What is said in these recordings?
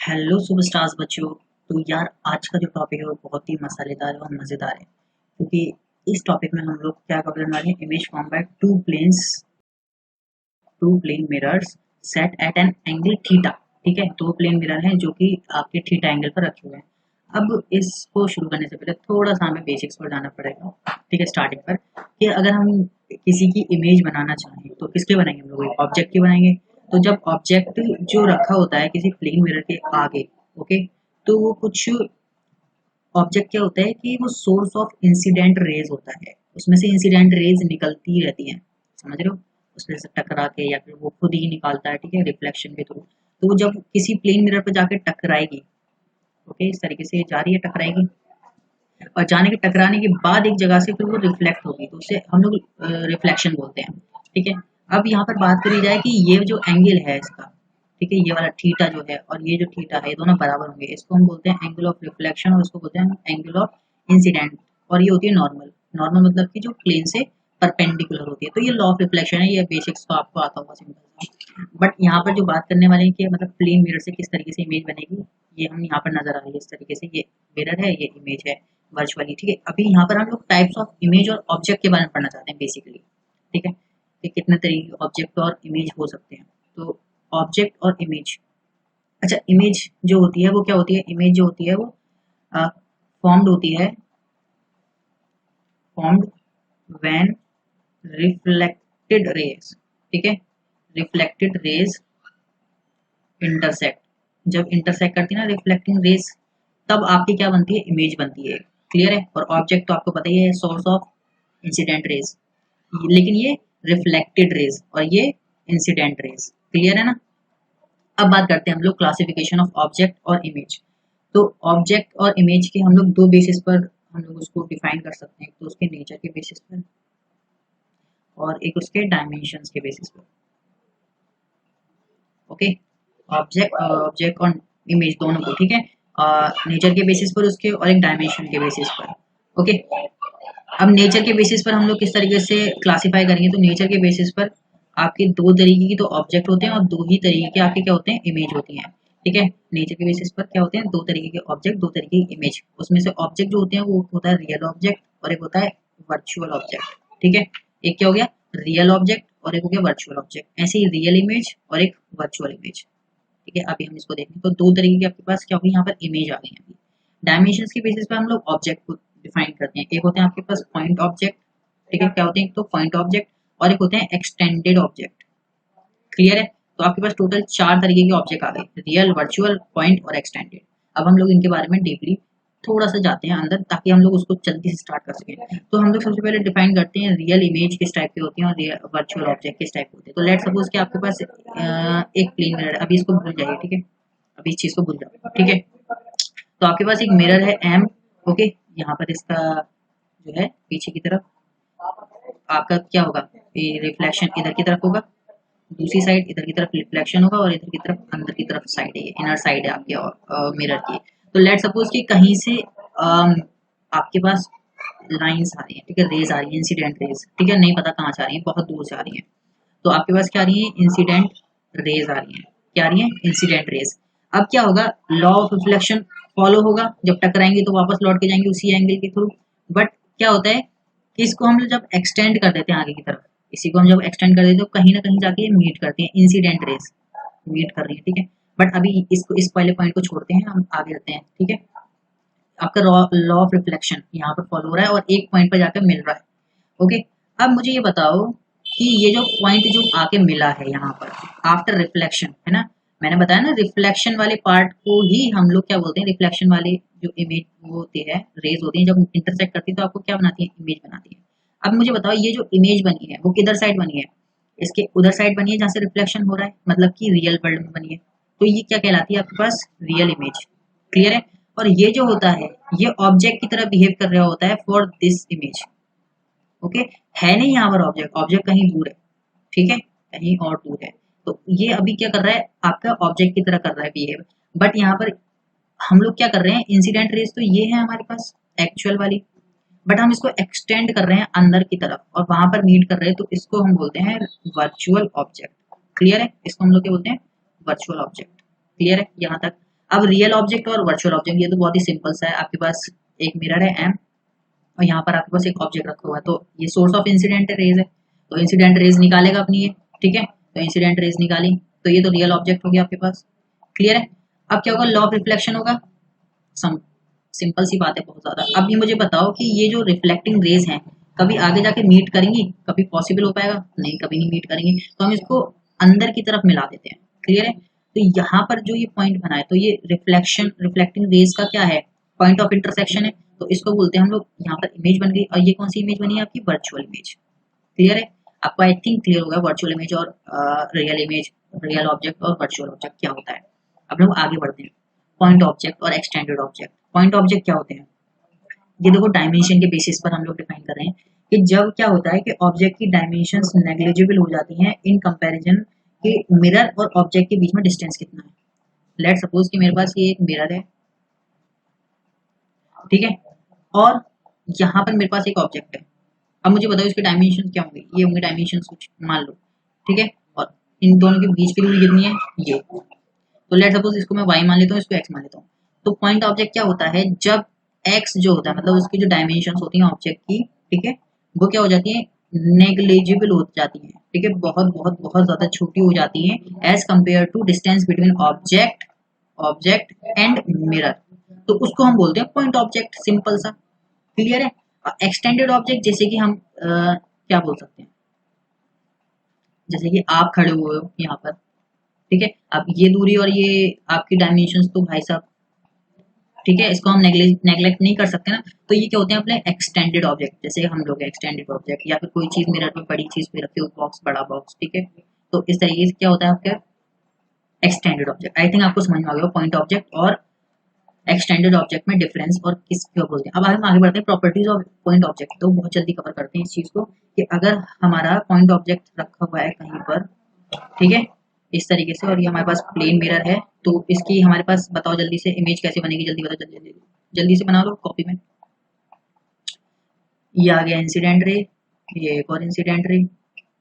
Hello superstars बच्चों। तो यार आज का जो टॉपिक है वो बहुत ही मसालेदार और मज़ेदार है, क्योंकि इस टॉपिक में हम लोग क्या कवर करने वाले हैं। Image form by two plane mirrors set at an angle theta. ठीक है, दो प्लेन मिरर हैं जो कि आपके थीटा एंगल पर रखे हुए हैं। अब इसको शुरू करने से पहले थोड़ा सा हमें बेसिक्स पर जाना पड़ेगा। ठीक है, स्टार्टिंग पर कि अगर हम किसी की इमेज बनाना चाहें तो किसके बनाएंगे, हम लोग ऑब्जेक्ट की बनाएंगे। तो जब ऑब्जेक्ट जो रखा होता है किसी प्लेन मिरर के आगे, ओके, तो वो कुछ ऑब्जेक्ट क्या होता है कि वो सोर्स ऑफ इंसिडेंट रेज होता है, उसमें से इंसिडेंट रेज निकलती रहती हैं, समझ रहे हो, उसमें से टकरा के या फिर वो खुद ही निकालता है, ठीक है, रिफ्लेक्शन के थ्रू। तो वो जब किसी प्लेन मिरर पर जाके टकराएगी, ओके, इस तरीके से जा रही है, टकराएगी, और जाने के टकराने के बाद एक जगह से फिर वो रिफ्लेक्ट होगी, तो उसे हम लोग रिफ्लेक्शन बोलते हैं। ठीक है, अब यहाँ पर बात करी जाए कि ये जो एंगल है इसका, ठीक है, ये वाला थीटा जो है और ये जो थीटा है, ये दोनों बराबर होंगे, इसको हम बोलते हैं एंगल ऑफ रिफ्लेक्शन और इसको बोलते हैं एंगल ऑफ इंसिडेंट। और ये होती है नॉर्मल। नॉर्मल मतलब कि जो प्लेन से परपेंडिकुलर होती है। तो ये लॉ ऑफ रिफ्लेक्शन है, ये बेसिक्स तो आपको आता होगा सिंपल सा। बट यहाँ पर जो बात करने वाले हैं कि मतलब प्लेन मिरर से किस तरीके से इमेज बनेगी, ये हम यहाँ पर नजर आ रही है इस तरीके से। ये मिरर है, ये इमेज है वर्चुअली। ठीक है, अभी यहाँ पर हम लोग टाइप्स ऑफ इमेज और ऑब्जेक्ट के बारे में पढ़ना चाहते हैं बेसिकली। ठीक है, कि कितने तरीके के ऑब्जेक्ट और इमेज हो सकते हैं। तो ऑब्जेक्ट और इमेज, अच्छा, इमेज जो होती है वो क्या होती है, इमेज जो होती है वो फॉर्म्ड होती है, फॉर्म्ड व्हेन रिफ्लेक्टेड रेज, ठीक है, रिफ्लेक्टेड रेज इंटरसेक्ट, जब इंटरसेक्ट करती है ना रिफ्लेक्टिंग रेज, तब आपकी क्या बनती है, इमेज बनती है। क्लियर है। और ऑब्जेक्ट तो आपको पता ही है, सोर्स ऑफ इंसिडेंट रेज, लेकिन ये रिफ्लेक्टेड रेज और ये इंसिडेंट रेज। क्लियर है ना। अब बात करते हैं हम लोग क्लासिफिकेशन ऑफ ऑब्जेक्ट और इमेज। तो ऑब्जेक्ट और इमेज के हम लोग दो बेसिस पर हम लोग उसको डिफाइन कर सकते हैं, तो उसके नेचर के बेसिस पर और एक उसके डायमेंशंस के बेसिस पर। ओके, ऑब्जेक्ट और इमेज दोनों को, ठीक है, नेचर के बेसिस पर उसके और एक डायमेंशन के बेसिस पर। ओके, अब नेचर के बेसिस पर हम लोग किस तरीके से क्लासिफाई करेंगे, तो नेचर के बेसिस पर आपके दो तरीके की तो ऑब्जेक्ट होते हैं और दो ही तरीके के आपके क्या होते हैं, इमेज होती हैं। ठीक है, नेचर के बेसिस पर क्या होते हैं, दो तरीके के ऑब्जेक्ट, दो तरीके की इमेज। उसमें से ऑब्जेक्ट जो होते हैं वो होता है रियल ऑब्जेक्ट और एक होता है वर्चुअल ऑब्जेक्ट। ठीक है, एक क्या हो गया, रियल ऑब्जेक्ट और एक हो गया वर्चुअल ऑब्जेक्ट। ऐसे ही रियल इमेज और एक वर्चुअल इमेज। ठीक है, अभी हम इसको देखें तो दो तरीके के आपके पास क्या होगी, यहाँ पर इमेज आ गई है। डायमेंशंस के बेसिस पर हम लोग ऑब्जेक्ट को डिफाइन करते हैं। एक होते हैं आपके पास पॉइंट ऑब्जेक्ट, ठीक है, क्या होते हैं, एक तो पॉइंट ऑब्जेक्ट और एक होते हैं एक्सटेंडेड ऑब्जेक्ट। क्लियर है। तो आपके पास टोटल चार तरीके के ऑब्जेक्ट आ गए, रियल, वर्चुअल, पॉइंट और एक्सटेंडेड। अब हम लोग इनके बारे में डीपली थोड़ा सा जाते हैं अंदर, ताकि हम लोग उसको जल्दी से स्टार्ट कर सकें। तो हम लोग सबसे पहले डिफाइन करते हैं रियल इमेज किस टाइप की होती है और वर्चुअल ऑब्जेक्ट किस टाइप के होते हैं। तो लेट सपोज कि आपके पास एक प्लेन मिरर, अभी इसको भूल जाइए, ठीक है, अभी इस चीज को भूल जाओ, ठीक है। तो आपके पास एक मिरर है एम, ओके, यहाँ पर इसका जो है पीछे की तरफ आपका क्या होगा, रिफ्लेक्शन इधर की तरफ होगा, दूसरी साइड इधर की तरफ रिफ्लेक्शन होगा और इधर की तरफ अंदर की तरफ साइड है, ये इनर साइड है आपके मिरर की। तो लेट सपोज कि कहीं से आपके पास लाइंस आ रही है, ठीक है, रेज आ रही है, इंसिडेंट रेज, ठीक है, नहीं पता कहाँ से आ रही है, बहुत दूर से आ रही है। तो आपके पास क्या आ रही है, इंसिडेंट रेज आ रही है, क्या आ रही है, इंसिडेंट रेज। अब क्या होगा, लॉ ऑफ रिफ्लेक्शन फॉलो होगा, जब टकराएंगे तो वापस लौट के जाएंगे उसी एंगल के थ्रू। बट क्या होता है कि इसको हम जब एक्सटेंड कर देते हैं आगे की तरफ, इसी को हम जब एक्सटेंड कर देते हैं तो कहीं ना कहीं जाके ये मीट करते हैं, इंसिडेंट रेज मीट कर रही है, ठीक है। बट अभी इसको, इस पहले पॉइंट को छोड़ते हैं, हम आगे जाते हैं, ठीक है। आपका लॉ ऑफ रिफ्लेक्शन यहाँ पर फॉलो हो रहा है और एक पॉइंट पर जाकर मिल रहा है। ओके, अब मुझे ये बताओ कि ये जो पॉइंट जो आके मिला है यहाँ पर आफ्टर रिफ्लेक्शन, है ना, मैंने बताया ना रिफ्लेक्शन वाले पार्ट को ही हम लोग क्या बोलते हैं, रिफ्लेक्शन वाले जो इमेज वो होती है, रेज होती है, जब इंटरसेक्ट करती है तो आपको क्या बनाती है, इमेज बनाती है। अब मुझे बताओ ये जो इमेज बनी है वो किधर साइड बनी है, इसके उधर साइड बनी है जहाँ से रिफ्लेक्शन हो रहा है, मतलब कि रियल वर्ल्ड में बनी है। तो ये क्या कहलाती है आपके पास, रियल इमेज। क्लियर है। और ये जो होता है ये ऑब्जेक्ट की तरह बिहेव कर रहा होता है फॉर दिस इमेज। ओके, है नहीं यहाँ पर ऑब्जेक्ट, ऑब्जेक्ट कहीं दूर है, ठीक है, कहीं और दूर है। तो ये अभी क्या कर रहा है, आपका ऑब्जेक्ट की तरह कर रहा है बिहेव। बट यहाँ पर हम लोग क्या कर रहे हैं, इंसिडेंट रेज तो ये है हमारे पास एक्चुअल वाली, बट हम इसको एक्सटेंड कर रहे हैं अंदर की तरफ और वहां पर मीट कर रहे हैं, तो इसको हम बोलते हैं वर्चुअल ऑब्जेक्ट। क्लियर है, इसको हम लोग क्या बोलते हैं, वर्चुअल ऑब्जेक्ट। क्लियर है यहाँ तक। अब रियल ऑब्जेक्ट और वर्चुअल ऑब्जेक्ट, ये तो बहुत ही सिंपल सा है। आपके पास एक मिरर है एम, और यहाँ पर आपके पास एक ऑब्जेक्ट रखा हुआ है, तो ये सोर्स ऑफ इंसिडेंट रेज है, तो इंसिडेंट रेज निकालेगा अपनी ये, ठीक है। तो इंसिडेंट रेज निकाली, तो ये तो रियल ऑब्जेक्ट हो गया आपके पास। क्लियर है। अब क्या होगा, लॉ ऑफ रिफ्लेक्शन होगा। सिंपल सी बात है बहुत ज्यादा। अब ये मुझे बताओ कि ये जो रिफ्लेक्टिंग रेज हैं कभी आगे जाके मीट करेंगी? कभी पॉसिबल हो पाएगा? नहीं, कभी नहीं मीट करेंगी। तो हम इसको अंदर की तरफ मिला देते हैं। क्लियर है। तो यहाँ पर जो ये पॉइंट बना है, तो ये रिफ्लेक्शन रिफ्लेक्टिंग रेज का क्या है, पॉइंट ऑफ इंटरसेक्शन है। तो इसको बोलते हैं हम लोग, यहाँ पर इमेज बन गई। और ये कौन सी इमेज बनी है आपकी, वर्चुअल इमेज। क्लियर है। आपको आई थिंक क्लियर होगा वर्चुअल इमेज और रियल इमेज, रियल ऑब्जेक्ट और वर्चुअल ऑब्जेक्ट क्या होता है। अब लोग आगे बढ़ते हैं। पॉइंट ऑब्जेक्ट और एक्सटेंडेड ऑब्जेक्ट। पॉइंट ऑब्जेक्ट क्या होते हैं, ये देखो डायमेंशन के बेसिस पर हम लोग डिफाइन कर रहे हैं कि जब क्या होता है कि ऑब्जेक्ट की डायमेंशंस नेग्लिजिबल हो जाती हैं इन कंपैरिजन कि मिरर और ऑब्जेक्ट के बीच में डिस्टेंस कितना है। लेट सपोज कि मेरे पास ये एक मिरर है, ठीक है, और यहाँ पर मेरे पास एक ऑब्जेक्ट है। अब मुझे बताओ इसके डायमेंशन क्या होंगे, ये होंगे डायमेंशन कुछ मान लो, ठीक है। और इन दोनों के बीच की दूरी कितनी है, ये। तो लेट सपोज इसको मैं y मान लेता हूँ, इसको x मान लेता हूँ। तो पॉइंट ऑब्जेक्ट क्या होता है, जब x जो होता है मतलब उसकी जो डायमेंशंस होती हैं ऑब्जेक्ट की, ठीक है, वो क्या हो जाती है, नेग्लिजिबल हो जाती है, ठीक है, बहुत बहुत बहुत ज्यादा छोटी हो जाती है as compare to distance between object object and mirror. तो उसको हम बोलते हैं पॉइंट ऑब्जेक्ट, सिंपल सा। क्लियर है। एक्सटेंडेड ऑब्जेक्ट जैसे कि हम क्या बोल सकते हैं, जैसे कि आप खड़े हुए हो यहाँ पर, ठीक है, अब ये दूरी और ये आपकी डायमेंशंस तो भाई साहब, ठीक है, इसको हम नेग्लेक्ट नहीं कर सकते ना। तो ये क्या होते हैं अपने एक्सटेंडेड ऑब्जेक्ट, जैसे हम लोग एक्सटेंडेड ऑब्जेक्ट, या फिर कोई चीज मिरर में बड़ी चीज पे रखी हो, बॉक्स बड़ा बॉक्स, ठीक है। तो इस तरीके से क्या होता है आपका एक्सटेंडेड ऑब्जेक्ट। आई थिंक आपको समझ में आ गया पॉइंट ऑब्जेक्ट और एक्सटेंडेड ऑब्जेक्ट में डिफरेंस और किस क्या बोलते हैं। अब हम आगे बढ़ते हैं प्रॉपर्टीज ऑफ पॉइंट ऑब्जेक्ट। तो बहुत जल्दी कवर करते हैं इस चीज को कि अगर हमारा पॉइंट ऑब्जेक्ट रखा हुआ है कहीं पर, ठीक है, इस तरीके से, और ये हमारे पास प्लेन मिरर है, तो इसकी हमारे पास बताओ जल्दी से इमेज कैसे बनेगी, जल्दी बताओ, जल्दी जल्दी जल्दी से बना लो कॉपी में। ये आ गया इंसिडेंट रे, ये एक और incident ray,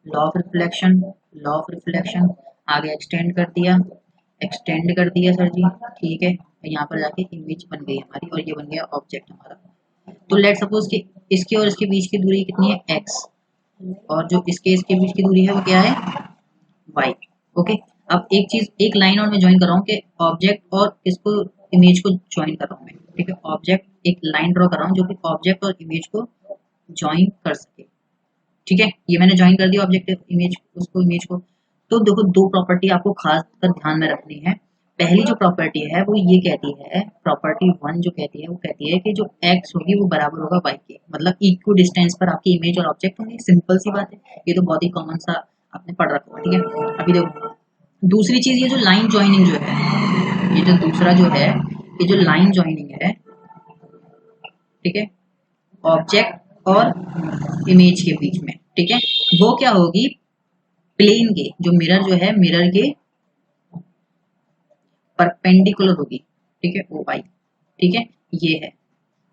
law of reflection, law of reflection, आगे एक्सटेंड कर दिया सर जी, ठीक है। यहाँ पर जाके इमेज बन गई हमारी, और ये बन गया ऑब्जेक्ट हमारा। तो लेट सपोज कि इसके और इसके बीच की दूरी कितनी है, x, और जो इसके इसके बीच की दूरी है वो क्या है, y। ओके। अब एक चीज, एक लाइन और मैं ज्वाइन कर रहा हूँ कि ऑब्जेक्ट और इसको इमेज को ज्वाइन कर रहा हूँ मैं, ठीक है, ऑब्जेक्ट, एक लाइन ड्रॉ कर रहा हूँ जो कि ऑब्जेक्ट और इमेज को ज्वाइन कर सके, ठीक है। ये मैंने ज्वाइन कर दिया ऑब्जेक्ट इमेज, उसको इमेज को। तो देखो दो प्रॉपर्टी आपको खास कर ध्यान में रखनी है। पहली जो प्रॉपर्टी है वो ये कहती है, प्रॉपर्टी वन जो कहती है वो कहती है कि जो x होगी वो बराबर होगा y के, मतलब इक्व डिस्टेंस पर आपकी इमेज और ऑब्जेक्ट होंगे। सिंपल सी बात है, ये तो बहुत ही कॉमन सा आपने पढ़ रखा है, ठीक है। अभी देखो दूसरी चीज, ये जो लाइन ज्वाइनिंग जो है, ये जो दूसरा जो है, ये जो लाइन ज्वाइनिंग है, ठीक है, ऑब्जेक्ट और इमेज के बीच में, ठीक है, वो क्या होगी, प्लेन के, जो मिरर जो है मिरर के परपेंडिकुलर होगी, ठीक है, ओ वाई, ठीक है। ये है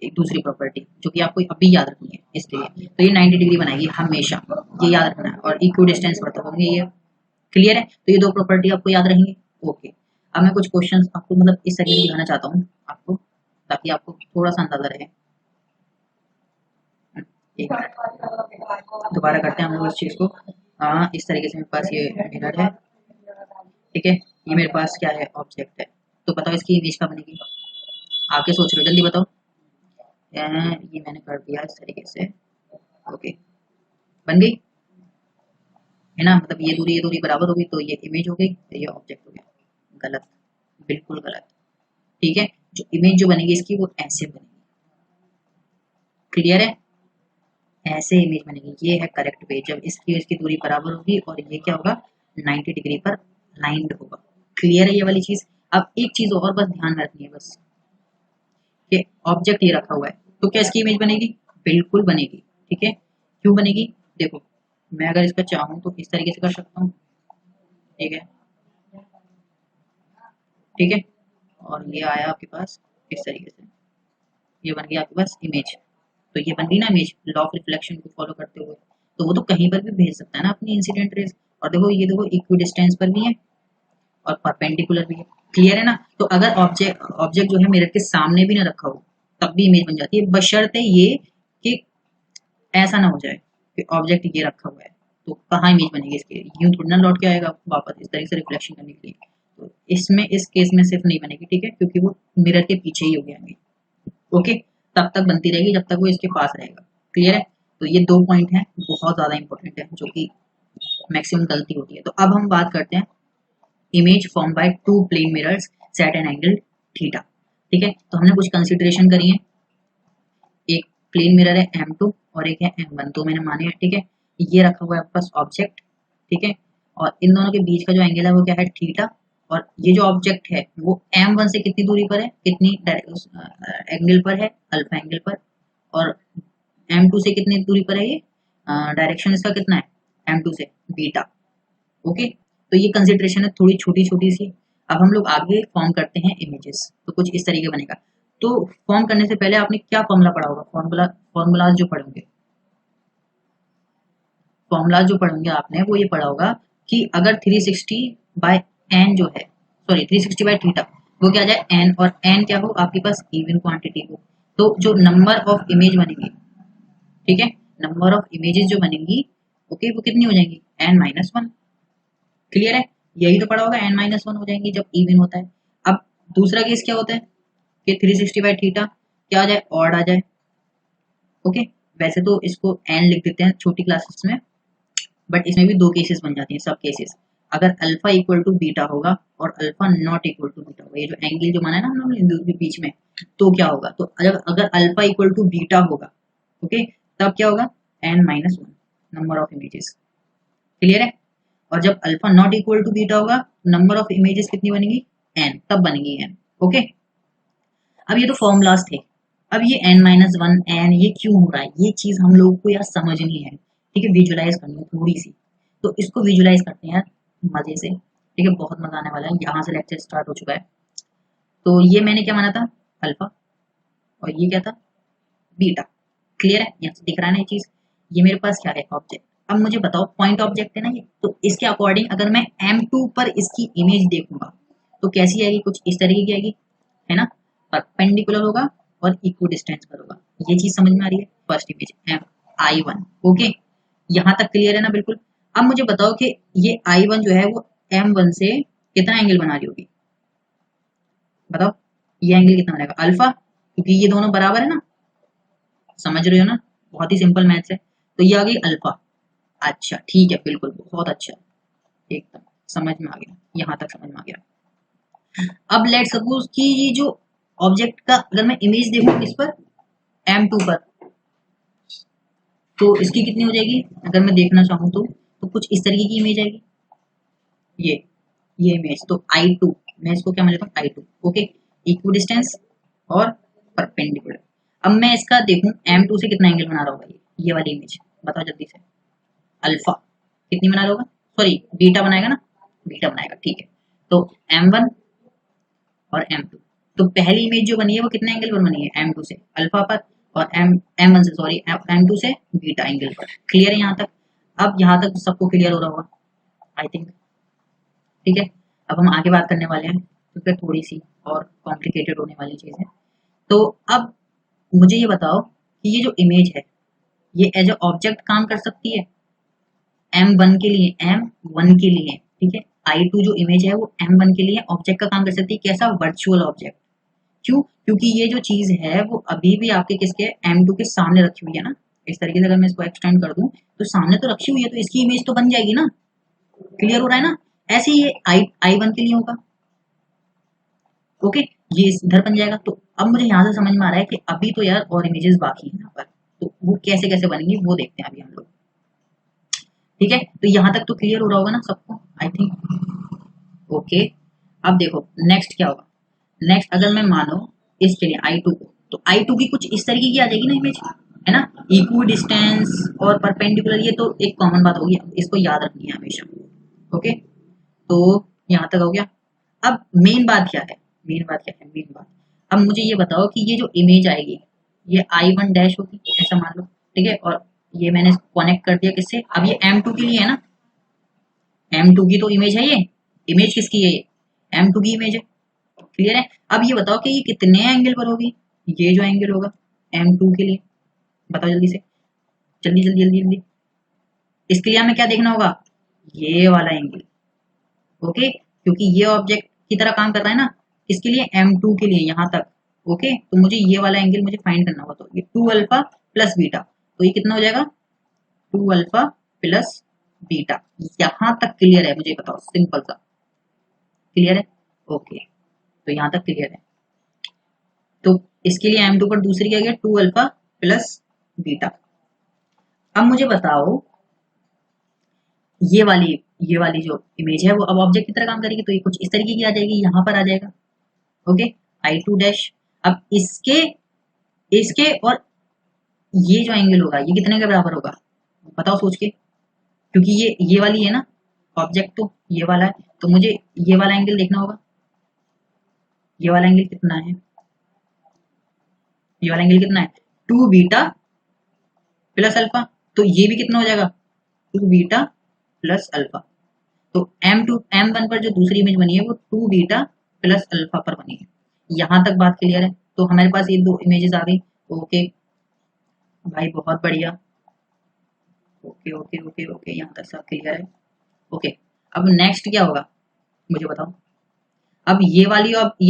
एक दूसरी प्रॉपर्टी जो कि आपको अभी याद रखनी है, इसलिए तो ये 90 डिग्री बनाएगी हमेशा, ये याद रखना है, और इक्व डिस्टेंस पर होंगे ये। क्लियर है। तो ये दो प्रॉपर्टी आपको याद रहेंगी। ओके। अब मैं कुछ क्वेश्चंस आपको मतलब इस तरीके से दिखाना चाहता हूँ आपको, ताकि आपको थोड़ा सा अंदाजा रहे। एक मिनट दोबारा करते हैं हम लोग इस चीज को। इस तरीके से मेरे पास ये मिरर है, ठीक है, ये मेरे पास क्या है, ऑब्जेक्ट है। तो बताओ इसकी इमेज क्या बनेगी, आके सोच रहे हो, जल्दी बताओ। ये मैंने कर दिया इस तरीके से, ओके, बन गई है ना, मतलब ये दूरी बराबर होगी, तो ये इमेज हो गई, तो ये ऑब्जेक्ट हो गया। गलत, बिल्कुल गलत, ठीक है। जो इमेज जो बनेगी इसकी वो ऐसे बनेगी। क्लियर है, ऐसे इमेज बनेगी, ये है करेक्ट वे, जब इसकी इसकी दूरी बराबर होगी और ये क्या होगा, 90 डिग्री पर लाइंड होगा। क्लियर है ये वाली चीज। अब एक चीज और बस ध्यान में रखनी है, बस कि ऑब्जेक्ट ये रखा हुआ है, तो क्या इसकी इमेज बनेगी, बिल्कुल बनेगी, ठीक है। क्यों बनेगी, देखो मैं अगर इसका चाहूँ तो इस तरीके से कर सकता हूँ, ठीक है, ठीक है, और ये आया आपके पास इस तरीके से, ये बन गया आपके पास इमेज। तो ये बन गई ना इमेज, लॉ ऑफ रिफ्लेक्शन को फॉलो करते हुए। तो वो तो कहीं पर भी भेज सकता है ना अपनी इंसिडेंट रेज। और देखो ये देखो इक्वी डिस्टेंस पर भी है और परपेंडिकुलर भी है, क्लियर है ना। तो अगर ऑब्जेक्ट ऑब्जेक्ट जो है मिरर के सामने भी ना रखा हो तब भी इमेज बन जाती है, बशर्ते ये कि ऐसा ना हो जाए कि ऑब्जेक्ट ये रखा हुआ है, तो कहाँ इमेज बनेगी इसके, यूं थोड़ी ना लौट के आएगा वापस इस तरीके से रिफ्लेक्शन करने के लिए। तो इसमें इस केस में सिर्फ नहीं बनेगी, ठीक है, क्योंकि वो मिरर के पीछे ही हो गया इमेज। ओके, तब तक बनती रहेगी जब तक वो इसके पास रहेगा। क्लियर है। तो ये दो पॉइंट हैं, बहुत ज्यादा इंपॉर्टेंट है, जो कि मैक्सिमम गलती होती है। तो अब हम बात करते हैं image form by two plane mirrors set an angle theta. ठीक है, तो हमने कुछ कंसिडरेशन करी है। एक प्लेन मिरर है M2 और एक है M1, तो मैंने माने है, ठीक है। ये रखा हुआ है आपके पास ऑब्जेक्ट, ठीक है, और इन दोनों के बीच का जो एंगल है वो क्या है, थीटा। और ये जो ऑब्जेक्ट है वो M1 से कितनी दूरी पर है, कितनी एंगल पर है, अल्फा एंगल पर, और M2 से कितनी दूरी पर है, ये डायरेक्शन इसका कितना है M2 से, बीटा। ओके, तो ये कंसिडरेशन है थोड़ी छोटी छोटी सी। अब हम लोग आगे फॉर्म करते हैं इमेजेस, तो कुछ इस तरीके बनेगा। तो फॉर्म करने से पहले आपने क्या फॉर्मूला पढ़ा होगा, फॉर्मूलाज जो पढ़ोगे, फॉर्मूलाज जो पढ़ोगे आपने वो ये पढ़ा होगा कि अगर 360 बाय एन जो है, सॉरी 360 बाय थीटा, वो क्या आ जाए एन, और एन क्या हो आपके पास, इवन क्वांटिटी हो। तो जो नंबर ऑफ इमेज बनेगी, ठीक है, नंबर ऑफ इमेजेस जो बनेंगी, ओके, वो कितनी हो जाएंगी, n-1। क्लियर है, यही तो पढ़ा होगा, n-1 हो जाएंगी जब इवन होता है। अब दूसरा केस क्या होता है कि 360 बाय थीटा क्या आ जाए, ऑड आ जाए। ओके, वैसे तो इसको n लिख देते हैं छोटी क्लासेस में, बट इसमें भी दो केसेस बन जाती हैं, सब केसेस। अगर अल्फा इक्वल टू बीटा होगा और alpha not equal to beta होगा, ये जो एंगल जो माना है ना हम लोगों ने इन दोनों के बीच में, तो क्या होगा, तो अगर अल्फा इक्वल टू बीटा होगा, ओके, तब क्या होगा, n-1 number of images. Clear है। और जब alpha not equal to beta होगा, नंबर ऑफ इमेजेस कितनी बनेगी, n, तब बनेगी n। ओके, अब ये तो फॉर्मूलाज थे। अब ये n-1 n ये क्यों हो रहा है, ये चीज हम लोगों को यार समझनी है, ठीक है, विजुलाइज करनी है थोड़ी सी। तो इसको विजुलाइज करते हैं यार मजे से, ठीक है, बहुत मजा आने वाला है। यहाँ से लेक्चर स्टार्ट हो चुका है। तो ये मैंने क्या माना था, अल्फा, और ये क्या था, बीटा। क्लियर है, यहाँ से दिख रहा है ना ये चीज। ये मेरे पास क्या है, ऑब्जेक्ट। अब मुझे बताओ, पॉइंट ऑब्जेक्ट है ना ये, तो इसके अकॉर्डिंग अगर मैं M2 पर इसकी इमेज देखूंगा तो कैसी आएगी, कुछ इस तरीके की आएगी, है ना, परपेंडिकुलर होगा और इक्वी डिस्टेंस पर होगा। ये चीज समझ में आ रही है, फर्स्ट इमेज I1। ओके, यहाँ तक क्लियर है ना, बिल्कुल। अब मुझे बताओ कि ये I1 जो है वो M1 से कितना एंगल बना रही होगी, बताओ, ये एंगल कितना बनेगा, अल्फा, क्योंकि ये दोनों बराबर है ना, समझ रहे हो ना, बहुत ही सिंपल मैथ्स है। तो ये आ गई अल्फा। अच्छा ठीक है, बिल्कुल, बहुत अच्छा, एकदम समझ में आ गया, यहाँ तक समझ में आ गया। अब लेट सपोज कि ये जो ऑब्जेक्ट का अगर मैं इमेज देखूं किस पर, M2 पर, तो इसकी कितनी हो जाएगी, अगर मैं देखना चाहूँ तो कुछ इस तरीके की इमेज आएगी, ये ये इमेज। तो I2, मैं इसको क्या मान लेता हूँ, I2। ओके, इक्वी डिस्टेंस और परपेंडिकुलर। अब मैं इसका देखूं M2 से कितना एंगल बना रहा होगा, ये वाली इमेज, बताओ जल्दी से, अल्फा कितनी बना रहा होगा, सॉरी बीटा बनाएगा ना, बीटा बनाएगा, ठीक है। तो M1 और M2, तो पहली इमेज जो बनी है वो कितने एंगल पर बनी है, M2 से अल्फा पर, और M1 से, सॉरी M2 से बीटा एंगल पर। क्लियर है यहाँ तक। अब यहाँ तक सबको क्लियर हो रहा होगा आई थिंक, ठीक है। अब हम आगे बात करने वाले हैं क्योंकि थोड़ी सी और कॉम्प्लिकेटेड होने वाली चीज है। तो अब मुझे ये बताओ कि ये जो इमेज है ये एज ए ऑब्जेक्ट काम कर सकती है M1 के लिए, M1 के लिए, ठीक है। I2 जो इमेज है वो M1 के लिए ऑब्जेक्ट का काम कर सकती है, कैसा, वर्चुअल ऑब्जेक्ट। क्यों, क्योंकि ये जो चीज है वो अभी भी आपके किसके, M2 के सामने रखी हुई है ना। इस तरीके से अगर मैं इसको एक्सटेंड कर दूं तो सामने तो रखी हुई है, तो इसकी इमेज तो बन जाएगी ना। क्लियर हो रहा है ना। ऐसे ही ये I1 के लिए होगा, ओके, ये इधर बन जाएगा। तो अब मुझे यहाँ से समझ में आ रहा है कि अभी तो यार और इमेजेस बाकी है यहाँ पर, तो वो कैसे कैसे बनेंगी वो देखते हैं अभी हम लोग, ठीक है। तो यहाँ तक तो क्लियर हो रहा होगा ना सबको आई थिंक, ओके। अब देखो नेक्स्ट क्या होगा, नेक्स्ट अगर मैं मानो इसके लिए I2 को, तो I2 की कुछ इस तरीके की आ जाएगी ना इमेज, है ना, इक्वी डिस्टेंस और परपेंडिकुलर, ये तो एक कॉमन बात होगी, इसको याद रखनी है हमेशा। ओके, तो यहाँ तक हो गया। अब मेन बात क्या है, मेन बात क्या है, मेन बात, अब मुझे ये बताओ कि ये जो इमेज आएगी ये I1 डैश होगी, ऐसा मान लो, ठीक है। और ये मैंने कनेक्ट कर दिया किससे, अब ये M2 के लिए है ना, M2 की तो इमेज है, ये इमेज किसकी है, ये M2 की इमेज है। क्लियर है। अब ये बताओ कि ये कितने एंगल पर होगी, ये जो एंगल होगा M2 के लिए, बताओ जल्दी से, जल्दी जल्दी जल्दी जल्दी। इसके लिए हमें क्या देखना होगा, ये वाला एंगल। ओके, क्योंकि ये ऑब्जेक्ट की तरह काम कर रहा है ना, इसके लिए M2 के लिए यहाँ तक। ओके, तो मुझे ये वाला एंगल मुझे फाइंड करना होगा, तो ये 2 अल्फा प्लस बीटा, तो ये कितना हो जाएगा 2 अल्फा प्लस बीटा। यहाँ तक क्लियर है, मुझे बताओ, सिंपल सा क्लियर है। ओके, तो यहाँ तक क्लियर है। तो इसके लिए M2 पर दूसरी क्या गया 2 अल्फा प्लस बीटा। अब मुझे बताओ ये वाली ये वाली जो इमेज है वो अब ऑब्जेक्ट की तरह काम करेगी, तो ये कुछ इस तरीके की आ जाएगी, यहाँ पर आ जाएगा। Okay, I2 dash. अब इसके इसके और ये जो एंगल होगा ये कितने के बराबर होगा, बताओ सोच के, क्योंकि ये वाली है ना ऑब्जेक्ट, तो ये वाला है, तो मुझे ये वाला एंगल देखना होगा। ये वाला एंगल कितना है, ये वाला एंगल कितना है 2 बीटा प्लस अल्फा, तो ये भी कितना हो जाएगा 2 बीटा प्लस अल्फा। तो M1 पर जो दूसरी इमेज बनी है वो 2 बीटा प्लस अल्फा पर बनी है। यहाँ तक बात क्लियर है। तो हमारे पास ये दो इमेजेस आ गई। ओके भाई, बहुत बढ़िया। ओके ओके ओके ओके, यहाँ तक सब क्लियर है। ओके, अब नेक्स्ट क्या होगा मुझे बताओ। अब ये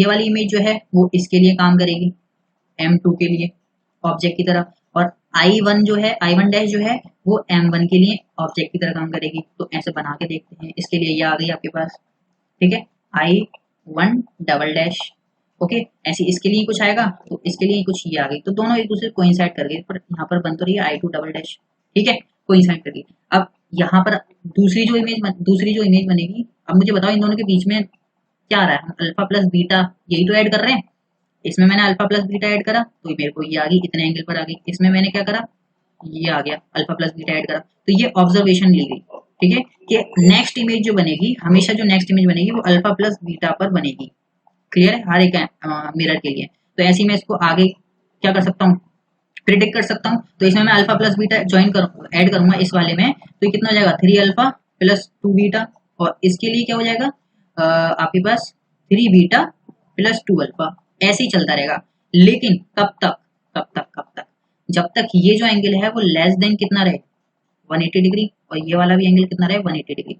वाली इमेज जो है वो इसके लिए काम करेगी, M2 के लिए ऑब्जेक्ट की तरह, और I1 जो है I1 डैश जो है वो M1 के लिए ऑब्जेक्ट की तरह काम करेगी। तो ऐसे बना के देखते हैं। इसके लिए ये आ गई आपके पास, ठीक है, I1 डबल डैश। ओके, ऐसे इसके लिए कुछ आएगा, तो इसके लिए कुछ ये आ गई, तो दोनों एक दूसरे को कोइंसाइड कर गए, पर यहाँ पर बन तो रही है I2 डबल डैश, ठीक है, कोइंसाइड कर गई। अब यहाँ पर दूसरी जो इमेज बनेगी, अब मुझे बताओ इन दोनों के बीच में क्या आ रहा है, हम अल्फा प्लस बीटा यही तो ऐड कर रहे हैं। इसमें मैंने अल्फा प्लस बीटा ऐड करा तो मेरे को ये आ गई, इतने एंगल पर आ गई। इसमें मैंने क्या करा, ये आ गया, अल्फा प्लस बीटा ऐड करा, तो ये ऑब्जर्वेशन ली गई, ठीक है, कि नेक्स्ट इमेज जो बनेगी, हमेशा जो नेक्स्ट इमेज बनेगी वो अल्फा प्लस बीटा पर बनेगी। क्लियर है, हर एक मिरर के लिए। तो ऐसे में इसको आगे क्या कर सकता हूँ, प्रिडिक्ट कर सकता हूँ। तो इसमें मैं अल्फा प्लस बीटा ज्वाइन करूँ, ऐड करूंगा इस वाले में, तो ये कितना हो जाएगा 3 अल्फा प्लस 2 बीटा, और इसके लिए क्या हो जाएगा आपके पास 3 बीटा प्लस 2 अल्फा। ऐसे ही चलता रहेगा, लेकिन कब तक जब तक ये जो एंगल है वो लेस देन कितना रहे 180 डिग्री, और ये वाला भी एंगल कितना रहे 180 डिग्री।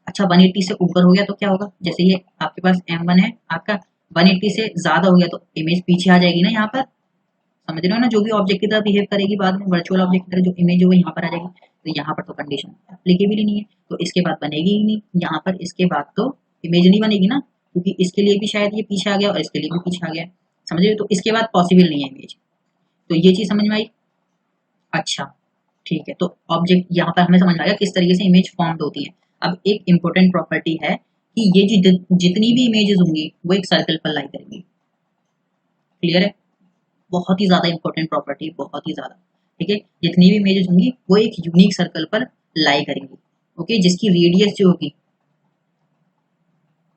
अच्छा, 180 से ऊपर हो गया तो क्या होगा, जैसे ये आपके पास M1 है आपका, 180 से ज्यादा हो गया तो इमेज पीछे आ जाएगी ना, यहाँ पर समझ रहे हो ना, जो भी ऑब्जेक्ट की तरह बिहेव करेगी बाद में, वर्चुअल ऑब्जेक्ट की तरह जो इमेज होगी यहाँ पर आ जाएगी। तो यहाँ पर तो कंडीशन एप्लीकेबल ही नहीं है, तो इसके बाद बनेगी ही नहीं, यहाँ पर इसके बाद तो इमेज नहीं बनेगी ना, क्योंकि इसके लिए भी शायद ये पीछे आ गया और इसके लिए भी पीछे आ गया, समझ रहे हो, तो इसके बाद पॉसिबल नहीं है इमेज। तो ये चीज समझ में आई। अच्छा ठीक है, तो ऑब्जेक्ट यहाँ पर हमें समझ में आ गया किस तरीके से इमेज फॉर्म्ड होती है। अब एक इंपॉर्टेंट प्रॉपर्टी है कि ये जितनी भी इमेजेस होंगी वो एक सर्कल पर लाई करेंगी। क्लियर है, बहुत ही ज्यादा इंपॉर्टेंट प्रॉपर्टी, बहुत ही ज्यादा, ठीक है, जितनी भी इमेजेस होंगी वो एक यूनिक सर्कल पर लाई करेंगी। ओके, जिसकी रेडियस जो होगी,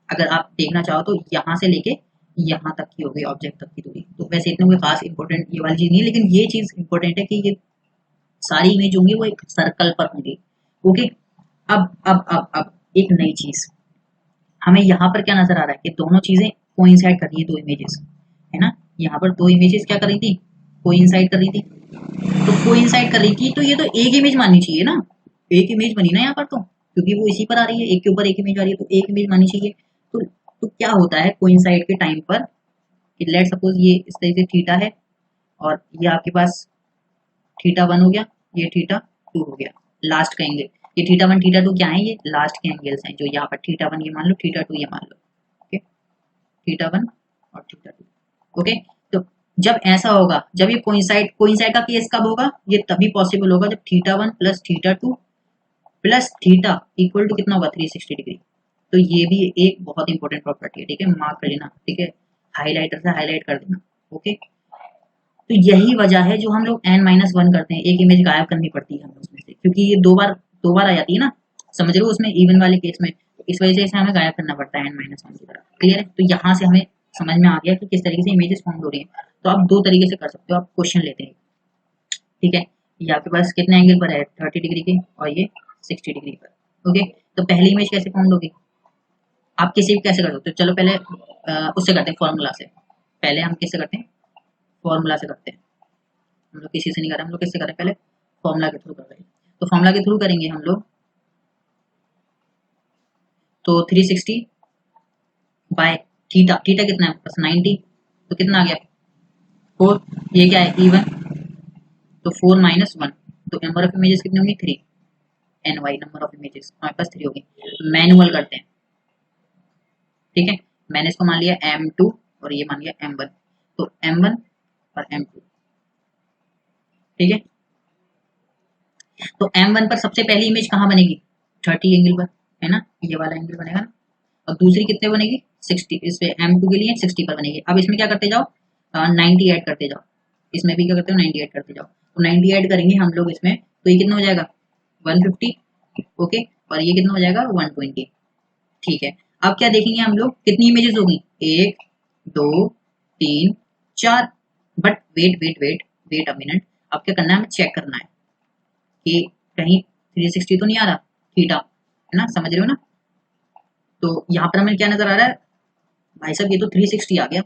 अगर आप देखना चाहो तो यहाँ से लेके यहाँ तक की होगी ऑब्जेक्ट तक की दूरी। तो वैसे इतने कोई खास इंपॉर्टेंट ये वाली चीज नहीं है, लेकिन ये चीज इंपॉर्टेंट है कि ये सारी इमेज होंगी वो एक सर्कल पर होंगी। ओके, अब एक नई चीज हमें यहाँ पर क्या नजर आ रहा है कि दोनों चीजें कोइंसाइड कर रही है, दो इमेजेस है ना, यहाँ पर दो इमेजेस क्या कर रही थी, कोइंसाइड कर रही थी। तो कोइंसाइड कर रही थी तो ये तो एक इमेज माननी चाहिए ना, एक इमेज बनी ना यहाँ पर, तो क्योंकि वो इसी पर आ रही है, एक के ऊपर एक इमेज आ रही है, तो एक इमेज माननी चाहिए। तो क्या होता है कोइंसाइड के टाइम पर, लेट सपोज ये इस तरीके से थीटा है और ये आपके पास थीटा 1 हो गया, ये थीटा 2 हो गया, लास्ट का एंगल, ये थीटा 1 थीटा 2 क्या है, ये लास्ट के एंगल्स हैं, जो यहाँ पर थीटा 1 ये मान लो, थीटा 2 ये मान लो। ओके, थीटा 1 और थीटा 2। ओके, तो जब ऐसा होगा, जब ये कोइंसाइड का केस कब होगा, ये तभी पॉसिबल होगा जब theta 1 plus theta 2 plus theta equal to कितना होगा 360 डिग्री। तो ये भी एक बहुत इंपॉर्टेंट प्रॉपर्टी है, ठीक है, मार्क कर लेना, ठीक है, हाईलाइटर से हाईलाइट कर देना। ओके, तो यही वजह है जो हम लोग n-1 करते हैं, एक इमेज गायब करनी पड़ती है हमें उसमें से, क्योंकि ये दो बार आ जाती है ना, समझ रहे हो, उसमें इवन वाले केस में, तो इस वजह से इसे हमें गायब करना पड़ता है n-1 की तरह। क्लियर है, तो यहाँ से हमें समझ में आ गया कि किस तरीके से इमेजेस फॉर्म हो रही है। तो आप दो तरीके से कर सकते हो, आप क्वेश्चन लेते हैं, ठीक है, ये आपके पास कितने एंगल पर है 30 डिग्री के और ये 60 डिग्री पर। ओके, तो पहली इमेज कैसे फॉर्म होगी, आप किसी भी कैसे कर सकते हो। चलो पहले उससे करते हैं, फॉर्मूला से। पहले हम किससे करते हैं, फॉर्मूला से करते हैं। हम लोग किसी से नहीं कर रहे, हम लोग किससे कर रहे हैं, पहले फॉर्मूला के थ्रू कर रहे हैं। तो फॉर्मूला के थ्रू करेंगे हम लोग, तो 360 बाय थीटा, थीटा कितना है बस 90, तो कितना आ गया 4, ये क्या है E1, तो 4 माइनस 1, तो नंबर ऑफ इमेजेस कितनी होंगी 3, NY नंबर ऑफ इमेजेस हमारे पास 3 होगी। मैनुअल करते हैं, ठीक है। मैंने इसको मान लिया M2 और ये मान लिया M1, तो M1 और M2, ठीक है। तो M1 पर सबसे पहली इमेज कहाँ बनेगी, 30 एंगल पर, है ना, ये वाला एंगल बनेगा ना। और दूसरी कितने बनेगी 60, इस पे M2 के लिए 60 पर बनेगी। अब इसमें क्या करते जाओ, 90 ऐड करते जाओ, इसमें भी क्या करते हो 90 ऐड करते जाओ, तो 90 ऐड करेंगे हम लोग इसमें, तो ये कितना हो जाएगा 150, ओके, और ये कितना हो जाएगा 120, ठीक है। अब क्या देखेंगे हम लोग, कितनी इमेजेस होगी, 1 2 3 4, but wait wait wait wait a minute, अब क्या करना है, हमें चेक करना है कि कहीं 360 तो नहीं आ रहा थीटा, है ना, समझ रहे हो ना। तो यहाँ पर हमें क्या नजर आ रहा है, भाई साहब ये तो 360 आ गया।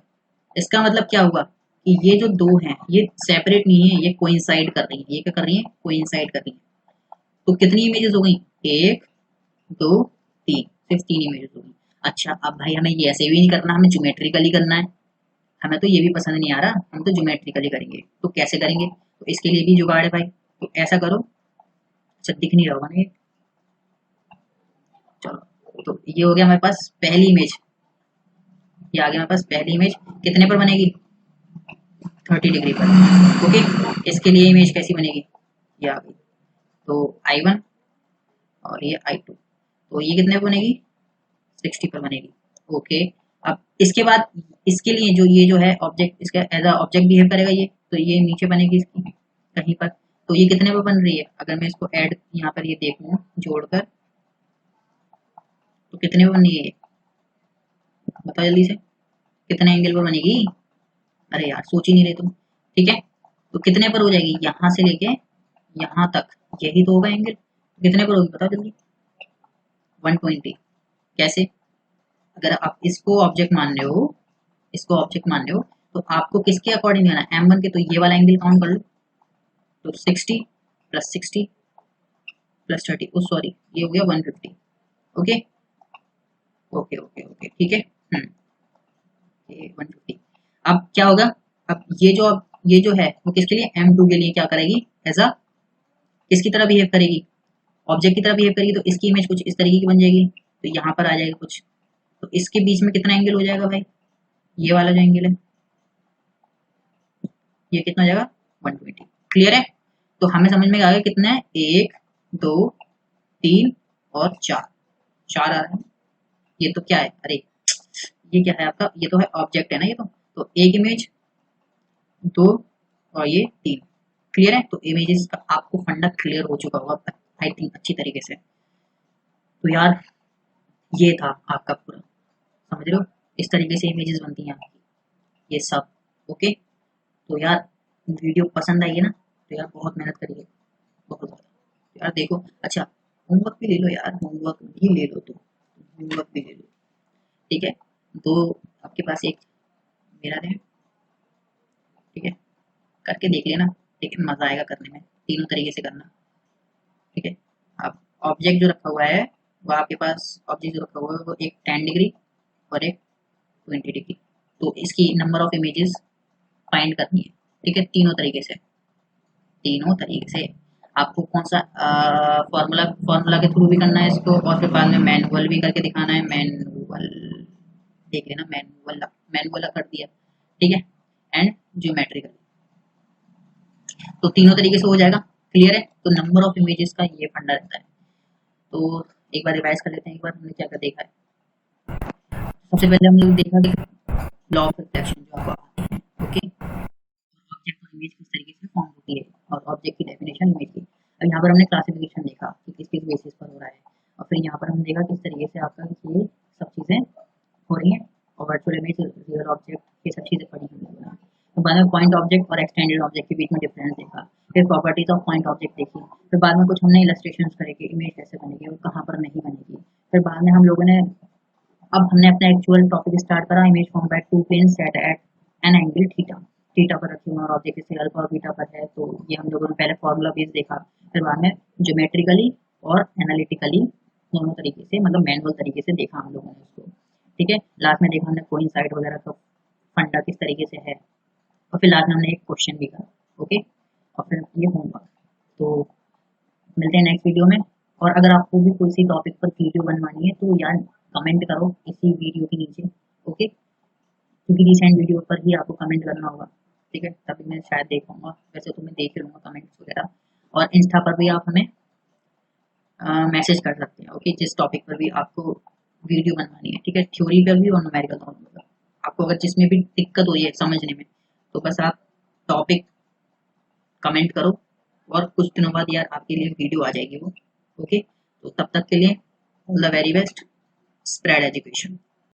इसका मतलब क्या हुआ कि ये जो दो हैं ये सेपरेट नहीं है, ये कोइंसाइड कर रही है। ये क्या कर रही है, कोइंसाइड कर रही है। तो कितनी इमेजेस हो गई, 1 2 3, सिर्फ 3 इमेजेस हो गई। अच्छा अब भाई हमें ये ऐसे भी नहीं करना, हमें ज्योमेट्रिकली करना है। हमें तो ये भी पसंद नहीं आ रहा, हम तो ज्योमेट्रिकली करेंगे। तो कैसे करेंगे, तो इसके लिए भी जुगाड़ है भाई। तो ऐसा करो, अच्छा दिख नहीं रहा होगा ना ये, चलो तो ये हो गया हमारे पास पहली इमेज, ये आ गया हमारे पास पहली इमेज। कितने पर बनेगी, 30 डिग्री पर, ओके। इसके लिए इमेज कैसी बनेगी, ये आ गई, तो I1 और ये I2, तो ये कितने पर बनेगी 60 पर बनेगी, ओके। अब इसके बाद इसके लिए जो ये जो है ऑब्जेक्ट, इसका एज अ ऑब्जेक्ट बिहेव करेगा ये, तो ये नीचे बनेगी इसकी कहीं पर। तो ये कितने पर बन रही है, अगर मैं इसको ऐड यहाँ पर ये देखूँ जोड़कर, तो कितने पर बन रही है ये, बताओ जल्दी से, कितने एंगल पर बनेगी, अरे यार सोच ही नहीं रहे तुम, ठीक है। तो कितने पर हो जाएगी, यहाँ से लेके यहाँ तक, यही तो होगा एंगल, तो कितने पर होगी बताओ जल्दी, 120। कैसे, अगर आप इसको ऑब्जेक्ट मान रहे हो, इसको ऑब्जेक्ट मान रहे हो, तो आपको किसके अकॉर्डिंग लेना है, M1 के, तो ये वाला एंगल काउंट कर लो, तो 60 प्लस 60 प्लस 30, ओ सॉरी ये हो गया 150, ओके ओके ओके ओके, ठीक है। ये 150। अब क्या होगा, अब ये जो है वो किसके लिए, M2 के लिए क्या करेगी, एज अ किसकी तरह बिहेव करेगी, ऑब्जेक्ट की तरह बिहेव करेगी। तो इसकी इमेज कुछ इस तरीके की बन जाएगी, तो यहाँ पर आ जाएगा कुछ, तो इसके बीच में कितना एंगल हो जाएगा भाई, ये वाला जो एंगल है ये कितना हो जाएगा 120, क्लियर है। तो हमें समझ में आ गया कितना है, 1 2 3 और 4, 4 आ रहा है। ये तो क्या है, अरे ये क्या है आपका, ये तो है ऑब्जेक्ट है ना ये तो एक इमेज, दो और ये 3, क्लियर है। तो इमेजेस का आपको फंडा क्लियर हो चुका होगा आई थिंक अच्छी तरीके से। तो यार ये था आपका पूरा, समझ रहे हो, इस तरीके से इमेजेस बनती हैं आपकी, ये सब, ओके। तो यार वीडियो पसंद आई है ना, तो यार बहुत मेहनत करिए, बहुत ज़्यादा यार। देखो अच्छा होमवर्क भी ले लो यार, होमवर्क भी ले लो, तो होमवर्क भी ले लो, ठीक है। तो आपके पास एक मेरा है, ठीक है, करके देख लेना, ठीक है, मज़ा आएगा करने में, तीनों तरीके से करना, ठीक है। अब ऑब्जेक्ट जो रखा हुआ है वो आपके पास, ऑब्जेक्ट जो रखा हुआ है वो एक 10 डिग्री और एक 20 डिग्री, तो इसकी नंबर ऑफ इमेजेस फाइंड करनी है, ठीक है, तीनों तरीके से, तीनों तरीके से। आपको कौन सा फॉर्मूला फॉर्मूला के थ्रू भी करना है इसको, और फिर बाद में मैनुअल भी करके दिखाना है, मैनुअल देख लेना, मैनुअल मैनुअल कर दिया, ठीक है, एंड ज्योमेट्रिकल, तो तीनों तरीके से हो जाएगा, क्लियर है। तो नंबर ऑफ इमेजेस का ये फंडा रहता है। तो एक बार रिवाइज कर लेते हैं, एक बार हमने क्या क्या देखा है। सबसे पहले हम लोग देखा कि लॉ ऑफ रिफ्लेक्शन जो आपको आते हैं, ओके, ऑब्जेक्ट और इमेज किस तरीके से फॉर्म होती है, और ऑब्जेक्ट की डेफिनेशन इमेज की। अब यहाँ पर हमने क्लासिफिकेशन देखा कि किस किस बेसिस पर हो रहा है, और फिर यहाँ पर हम देखा किस तरीके से आपका ये सब चीज़ें हो रही हैं, और वर्चुअल इमेज रियल ऑब्जेक्ट ये सब चीज़ें पढ़ी हमने। तो बाद में पॉइंट ऑब्जेक्ट और एक्सटेंडेड ऑब्जेक्ट के बीच में डिफरेंस देखा, फिर प्रॉपर्टीज ऑफ पॉइंट ऑब्जेक्ट देखी, फिर बाद में कुछ हमने इलस्ट्रेशन करे कि इमेज कैसे बनेगी और कहाँ पर नहीं बनेगी। फिर बाद में हम लोगों ने अब हमने अपना एक्चुअल टॉपिक स्टार्ट करा। Image form by two plane set at an angle theta, theta पर रखी हुई और ऑब्जेक्ट से अल्फा और बीटा पर है। तो ये हम लोगों ने पहले फॉर्मूला बेस देखा, फिर बाद में ज्योमेट्रिकली और एनालिटिकली दोनों तरीके से, मतलब मैनुअल तरीके से देखा हम लोगों ने उसको। ठीक है, लास्ट में देखा हमने कोइंसाइड वगैरह का फंडा किस तरीके से है, और फिर लास्ट में हमने एक क्वेश्चन भी करा। ओके, और फिर ये होमवर्क। तो मिलते हैं नेक्स्ट वीडियो में। और अगर आपको भी कोई सी टॉपिक पर वीडियो बनवानी है तो यार कमेंट करो इसी वीडियो के नीचे। ओके, क्योंकि रिसेंट वीडियो पर ही आपको कमेंट करना होगा। ठीक है, तभी मैं शायद देख पाऊंगा, वैसे तो मैं देख ही लूँगा कमेंट्स वगैरह। और इंस्टा पर भी आप हमें मैसेज कर सकते हैं। ओके, जिस टॉपिक पर भी आपको वीडियो बनवानी है। ठीक है, थ्योरी पर भी और न्यूमेरिकल दोनों पर। आपको अगर जिसमें भी दिक्कत हो रही है समझने में, तो बस आप टॉपिक कमेंट करो और कुछ दिनों बाद यार आपके लिए वीडियो आ जाएगी वो। ओके, तो तब तक के लिए all the very best, spread education.